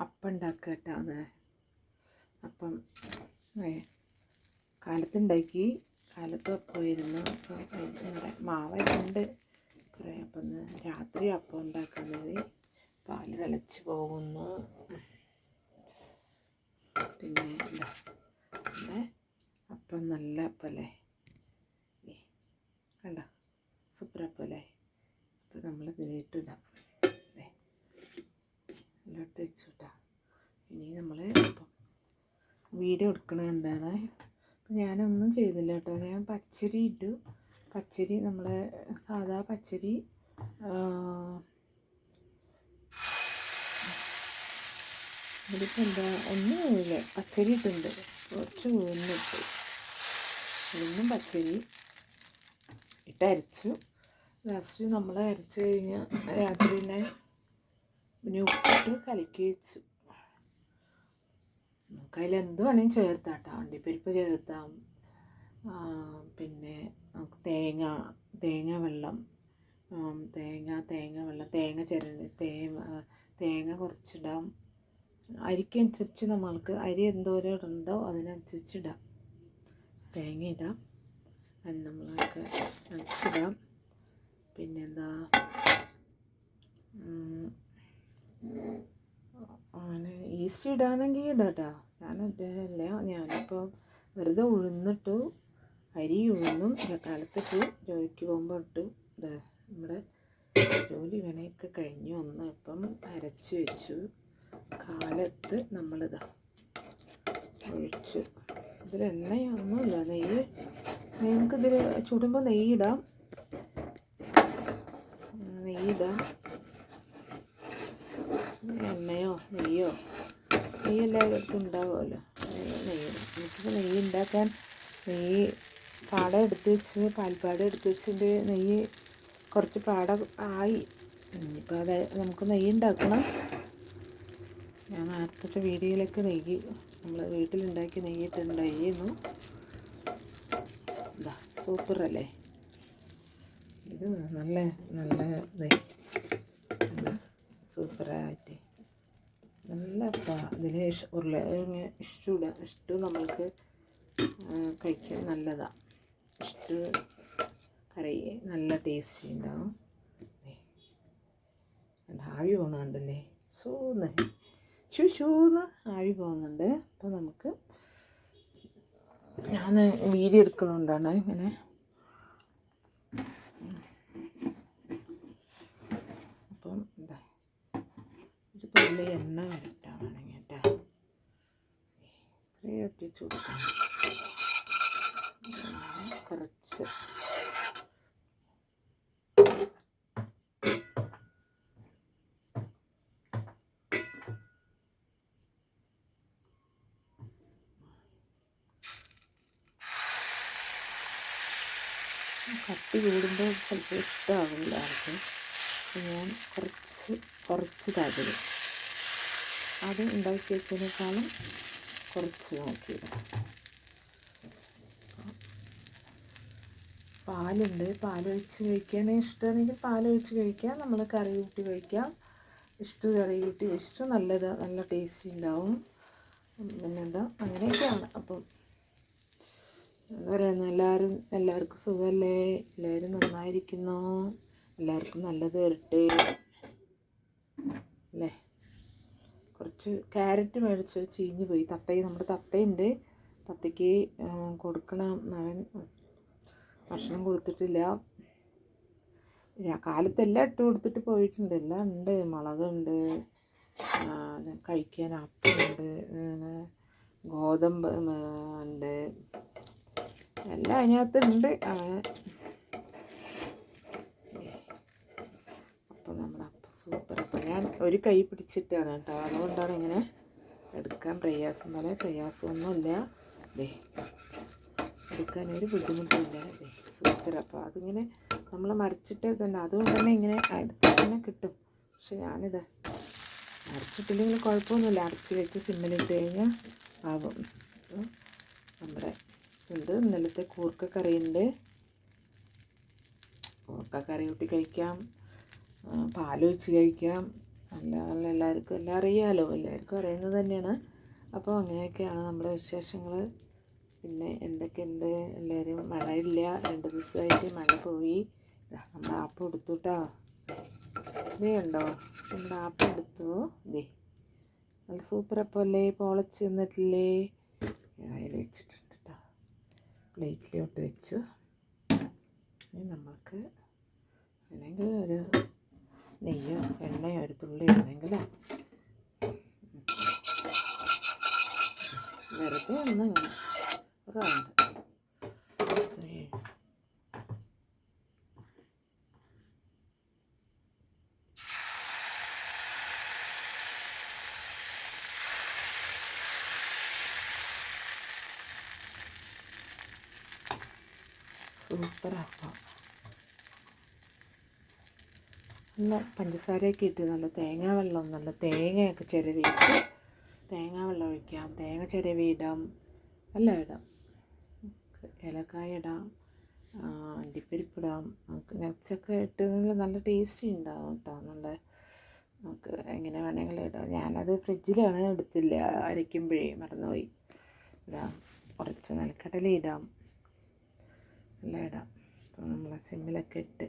അപ്പം ഉണ്ടാക്കുക കേട്ടോ. അത് അപ്പം കാലത്തുണ്ടാക്കി, കാലത്ത് അപ്പമായിരുന്നു. അപ്പം ഇവിടെ മാവായിട്ടുണ്ട് കുറേ. അപ്പം രാത്രി അപ്പം ഉണ്ടാക്കുന്നത്. പാല് തിളച്ച് പോകുന്നു. പിന്നെ എന്താ അപ്പം നല്ല അപ്പല്ലേ, കണ്ടോ, സൂപ്പർ അപ്പല്ലേ. അപ്പം നമ്മൾ ഇതിലേട്ടിടാം, ഇതിലോട്ട് വെച്ചുവിട്ടാം. ഇനി നമ്മൾ ഇപ്പം വീഡിയോ എടുക്കണുണ്ടാണ്. അപ്പം ഞാനൊന്നും ചെയ്തില്ല കേട്ടോ. ഞാൻ പച്ചരി ഇട്ടു. പച്ചരി നമ്മൾ സാധാ പച്ചരി ഇതിപ്പോൾ എന്താ ഒന്നുമില്ല, പച്ചരി ഇട്ടുണ്ട്. കുറച്ച് ഉഴുന്നിട്ടു, ഉഴുന്നും പച്ചരി ഇട്ടരച്ചു. ലാസ്റ്റ് നമ്മൾ അരച്ച് കഴിഞ്ഞാൽ രാത്രി തന്നെ പിന്നെ ഉപ്പിട്ട് കലക്കി വെച്ചു. നമുക്കതിൽ എന്ത് വേണമെങ്കിലും ചേർത്താം കേട്ടോ. അണ്ടിപ്പരിപ്പ് ചേർത്താം, പിന്നെ നമുക്ക് തേങ്ങ വെള്ളം, തേങ്ങ ചിരണ്ടി തേങ്ങ കുറച്ചിടാം. അരിക്കനുസരിച്ച് നമ്മൾക്ക് അരി എന്തോരം ഇടണ്ടോ അതിനനുസരിച്ചിടാം. തേങ്ങ ഇടാം, നമ്മളൊക്കെ നനച്ചിടാം. പിന്നെന്താ അങ്ങനെ ഈസ്റ്റ് ഇടാനെങ്കിൽ ഇടാം കേട്ടോ. ഞാനില്ല, ഞാനിപ്പോൾ വെറുതെ ഉഴുന്നിട്ടു. അരി ഉഴുന്നും കാലത്തിട്ടു, ജോലിക്ക് പോകുമ്പോൾ ഇട്ടു. നമ്മുടെ ജോലി വിനയൊക്കെ കഴിഞ്ഞ് വന്ന് ഇപ്പം അരച്ച് വെച്ചു. കാലത്ത് നമ്മളിതാ ഒഴിച്ചു. ഇതിൽ എണ്ണയൊന്നുമില്ല, നെയ്യ്. നിങ്ങൾക്കിതിൽ ചുടുമ്പോൾ നെയ്യിടാം. എണ്ണയോ നെയ്യോ, നെയ്യ് എല്ലാവർക്കും ഉണ്ടാവുമല്ലോ, നെയ്യിടാം. എനിക്കിപ്പോൾ നെയ്യ് ഉണ്ടാക്കാൻ പാട എടുത്ത് വെച്ച്, പാൽപ്പാട എടുത്ത് വെച്ചിട്ട് നെയ്യ് കുറച്ച് പാട ആയി. ഇനിയിപ്പോൾ അത് നമുക്ക് നെയ്യ് ഉണ്ടാക്കണം. ഞാൻ നേരത്തെ വീഡിയോയിലൊക്കെ നെയ്യ് നമ്മൾ വീട്ടിലുണ്ടാക്കി നെയ്യിട്ടുണ്ടായിരുന്നു. ഇതാ സൂപ്പറല്ലേ ഇത്, നല്ല നെയ്യ്, സൂപ്പറായിട്ട് നല്ല ഇതിൽ ഇഷ്ടു നമ്മൾക്ക് കഴിക്കാൻ നല്ലതാണ്. കറി നല്ല ടേസ്റ്റ് ഉണ്ടാവും. ആവി പോകുന്നുണ്ടല്ലേ, ഷൂന്ന് ആവി പോകുന്നുണ്ട്. അപ്പോൾ നമുക്ക് ഞാൻ വീഡിയോ എടുക്കണോണ്ടാണ് ഇങ്ങനെ. അപ്പം എന്താ ഒരു തുള്ളി എണ്ണ വരട്ടാ വേണമെങ്കിൽ കേട്ടോ. ഇത്രയും ഒട്ടിച്ച് കൊടുക്കണം. കുറച്ച് കട്ടി കൂടുമ്പോൾ ചിലപ്പോൾ ഇഷ്ടമാവില്ല ആർക്കും. ഞാൻ കുറച്ച് താല്പര്യം അത് ഉണ്ടാക്കി വെച്ചതിനേക്കാളും കുറച്ച് നോക്കിയിടാം. പാലുണ്ട്, പാലൊഴിച്ച് കഴിക്കാനാണ് ഇഷ്ടമാണെങ്കിൽ പാലൊഴിച്ച് കഴിക്കാം. നമ്മൾ കറി കൂട്ടി കഴിക്കാം. കറി കൂട്ടി നല്ലതാണ്, നല്ല ടേസ്റ്റ് ഉണ്ടാവും. പിന്നെന്താ അങ്ങനെയൊക്കെയാണ്. അപ്പം എന്താ പറയുന്നത്, എല്ലാവർക്കും സുഖമല്ലേ? എല്ലാവരും നന്നായിരിക്കുന്നു. എല്ലാവർക്കും നല്ലത് വരട്ടെ അല്ലേ. കുറച്ച് ക്യാരറ്റ് മേടിച്ച് ചീഞ്ഞ് പോയി. നമ്മുടെ തത്തയുണ്ട്, തത്തയ്ക്ക് കൊടുക്കണം. അവൻ ഭക്ഷണം കൊടുത്തിട്ടില്ല. കാലത്തെല്ലാം ഇട്ട് കൊടുത്തിട്ട് പോയിട്ടുണ്ട്. എല്ലാം ഉണ്ട്, മുളകുണ്ട്, കഴിക്കാൻ അപ്പമുണ്ട്, ഗോതമ്പ് ഉണ്ട്, എല്ലാം അതിനകത്തുണ്ട്. അപ്പോൾ നമ്മുടെ അപ്പം സൂപ്പർ. അപ്പം ഞാൻ ഒരു കൈ പിടിച്ചിട്ടാണ് കേട്ടോ, അതുകൊണ്ടാണ് ഇങ്ങനെ എടുക്കാൻ പ്രയാസമൊന്നുമില്ല. എടുക്കാനൊരു ബുദ്ധിമുട്ടില്ല. സൂപ്പർ. അപ്പോൾ അതിങ്ങനെ നമ്മൾ മറിച്ചിട്ട് തന്നെ, അതുകൊണ്ട് തന്നെ ഇങ്ങനെ അടുത്ത് തന്നെ കിട്ടും. പക്ഷെ ഞാനിത് അരച്ചിട്ടില്ലെങ്കിൽ കുഴപ്പമൊന്നുമില്ല. അരച്ച് വെച്ച് സിമ്മിലിട്ട് കഴിഞ്ഞാൽ ആവും. നമ്മുടെ ഇന്നലത്തെ കൂർക്കക്കറിയുണ്ട്. കൂർക്കക്കറി കൂട്ടി കഴിക്കാം, പാലൊഴിച്ച് കഴിക്കാം. നല്ല നല്ല എല്ലാവർക്കും എല്ലാം അറിയാമല്ലോ, എല്ലാവർക്കും അറിയുന്നത് തന്നെയാണ്. അപ്പോൾ അങ്ങനെയൊക്കെയാണ് നമ്മുടെ വിശേഷങ്ങൾ. പിന്നെ എന്തൊക്കെയുണ്ട്, എല്ലാവരും മഴയില്ല, 2 ദിവസമായിട്ട് മഴ പോയി. നമ്മുടെ ആപ്പ് എടുത്തു കേട്ടോ, ഇതേ ഉണ്ടോ, നമ്മുടെ ആപ്പ് എടുത്തു. ഇതേ നല്ല സൂപ്പർ അപ്പം അല്ലേ, പൊളച്ച് നിന്നിട്ടില്ലേ. അതിൽ വെച്ചിട്ടുണ്ട് കേട്ടോ, പ്ലേറ്റിലോട്ട് വെച്ചു. ഇനി നമ്മൾക്ക് അല്ലെങ്കിൽ ഒരു നെയ്യോ എണ്ണയോ ഒരു തുള്ളി ഉണ്ടെങ്കിൽ വെറുതെ ഒന്ന് റൗണ്ട് സൂപ്പറാക്കാം. നല്ല പഞ്ചസാരയൊക്കെ ഇട്ട് നല്ല തേങ്ങാ വെള്ളം, നല്ല തേങ്ങയൊക്കെ ചിരവിയിട്ട് തേങ്ങാ വെള്ളം ഒഴിക്കാം, തേങ്ങ ചിരവി ഇടാം, എല്ലാം ഇടാം. ഏലക്കായ ഇടാം, അണ്ടിപ്പരിപ്പിടാം, നമുക്ക് നട്ട്സൊക്കെ ഇട്ട് നല്ല ടേസ്റ്റ് ഉണ്ടാവും കേട്ടോ. നല്ല നമുക്ക് എങ്ങനെ വേണമെങ്കിലും ഇടാം. ഞാനത് ഫ്രിഡ്ജിലാണ്, എടുത്തില്ല, അരയ്ക്കുമ്പോഴേ മറന്നുപോയി. ഇടാം, കുറച്ച് നിലക്കടല ഇടാം, എല്ലാം ഇടാം. അപ്പോൾ നമ്മൾ സിമ്മിലൊക്കെ ഇട്ട്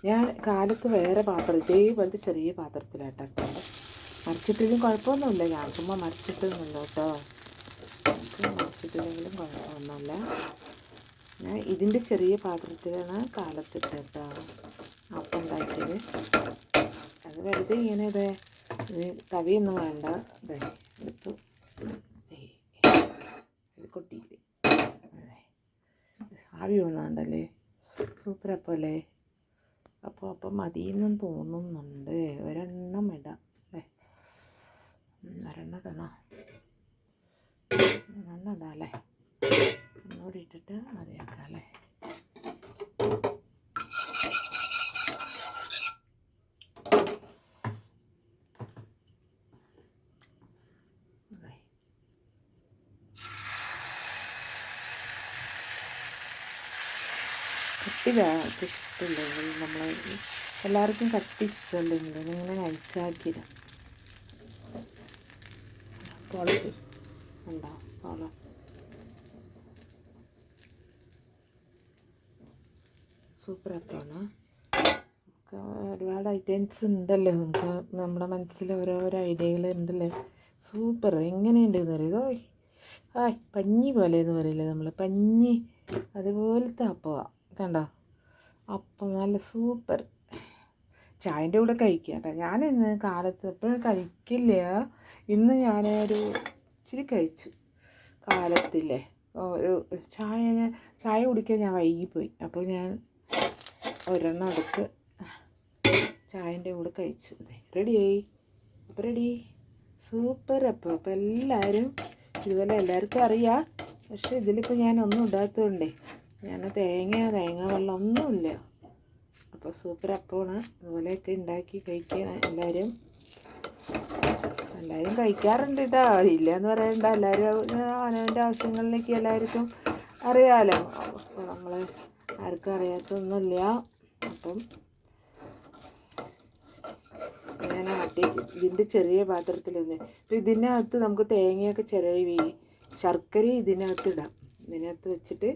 ഞാൻ കാലത്ത് വേറെ പാത്രം ഇതേപോലത്തെ ചെറിയ പാത്രത്തിലാട്ടോ, മറിച്ചിട്ടില്ലെങ്കിൽ കുഴപ്പമൊന്നുമില്ല. ഞാൻ ചുമ്മാ മറിച്ചിട്ടൊന്നുമില്ല കേട്ടോ, നമുക്ക് മറിച്ചിട്ടില്ലെങ്കിലും കുഴപ്പമൊന്നുമില്ല. ഞാൻ ഇതിൻ്റെ ചെറിയ പാത്രത്തിലാണ് കാലത്തിട്ട് കേട്ടോ അപ്പം ഉണ്ടാക്കിയത്. അത് വെറുതെ ഇങ്ങനെ ഇതേ തവിയൊന്നും വേണ്ട, ഇതേ എടുത്തു ഇത് കൊട്ടിയില്ലേ, ആവി ഒന്നാണ്ടല്ലേ, സൂപ്പർ അപ്പം അല്ലേ. അപ്പോൾ മതിയെന്നും തോന്നുന്നുണ്ട്. ഒരെണ്ണം ഇടാം അല്ലേ, ഒരെണ്ണം ഇടണോ, ഒരെണ്ണം ഇടാം അല്ലേ, ഒന്നുകൂടി ഇട്ടിട്ട് മതിയാക്കാം അല്ലേ. കട്ടി ഇഷ്ടമില്ലെങ്കിൽ നമ്മൾ എല്ലാവർക്കും കട്ടി ഇഷ്ടമില്ലെങ്കിൽ ഇങ്ങനെ നൈസാക്കിയിടാം. പൊളച്ച് ഉണ്ടാവും പോളം. സൂപ്പർ അപ്പമാണ്. നമുക്ക് ഒരുപാട് ഐറ്റംസ് ഉണ്ടല്ലോ, നമുക്ക് നമ്മുടെ മനസ്സിൽ ഓരോരോ ഐഡിയകൾ ഉണ്ടല്ലോ. സൂപ്പർ എങ്ങനെയുണ്ടെന്ന് അറിയുമോ, പഞ്ഞി പോലെ എന്ന് പറയില്ലേ നമ്മൾ, പഞ്ഞി അതുപോലത്തെ അപ്പമാണ് കണ്ടോ. അപ്പം നല്ല സൂപ്പർ, ചായൻ്റെ കൂടെ കഴിക്കുക കേട്ടോ. ഞാനിന്ന് കാലത്ത് എപ്പോഴും കഴിക്കില്ല, ഇന്ന് ഞാനൊരു ഇച്ചിരി കഴിച്ചു കാലത്തില്ലേ. ഒരു ചായ കുടിക്കാൻ ഞാൻ വൈകിപ്പോയി, അപ്പോൾ ഞാൻ ഒരെണ്ണം എടുത്ത് ചായൻ്റെ കൂടെ കഴിച്ചു. റെഡിയായി, അപ്പോൾ റെഡി, സൂപ്പർ അപ്പം. അപ്പോൾ എല്ലാവരും ഇതുപോലെ എല്ലാവർക്കും അറിയാം, പക്ഷേ ഇതിലിപ്പോൾ ഞാനൊന്നും ഇടാത്തതുകൊണ്ടേ, ഞാൻ തേങ്ങ വെള്ളം ഒന്നുമില്ല. അപ്പോൾ സൂപ്പർ അപ്പമാണ്. ഇതുപോലെയൊക്കെ ഉണ്ടാക്കി കഴിക്കാൻ എല്ലാവരും കഴിക്കാറുണ്ട് കേട്ടോ, ഇല്ല എന്ന് പറയണ്ട. എല്ലാവരും അവനവൻ്റെ ആവശ്യങ്ങളിലേക്ക് എല്ലാവർക്കും അറിയാമല്ലോ, അപ്പോൾ നമ്മൾ ആർക്കും അറിയാത്തൊന്നുമില്ല. അപ്പം ഞാൻ ഇതിൻ്റെ ചെറിയ പാത്രത്തിൽ നിന്ന് അപ്പോൾ ഇതിനകത്ത് നമുക്ക് തേങ്ങയൊക്കെ ചിരവി ശർക്കര ഇതിനകത്ത് ഇടാം. ഇതിനകത്ത് വെച്ചിട്ട്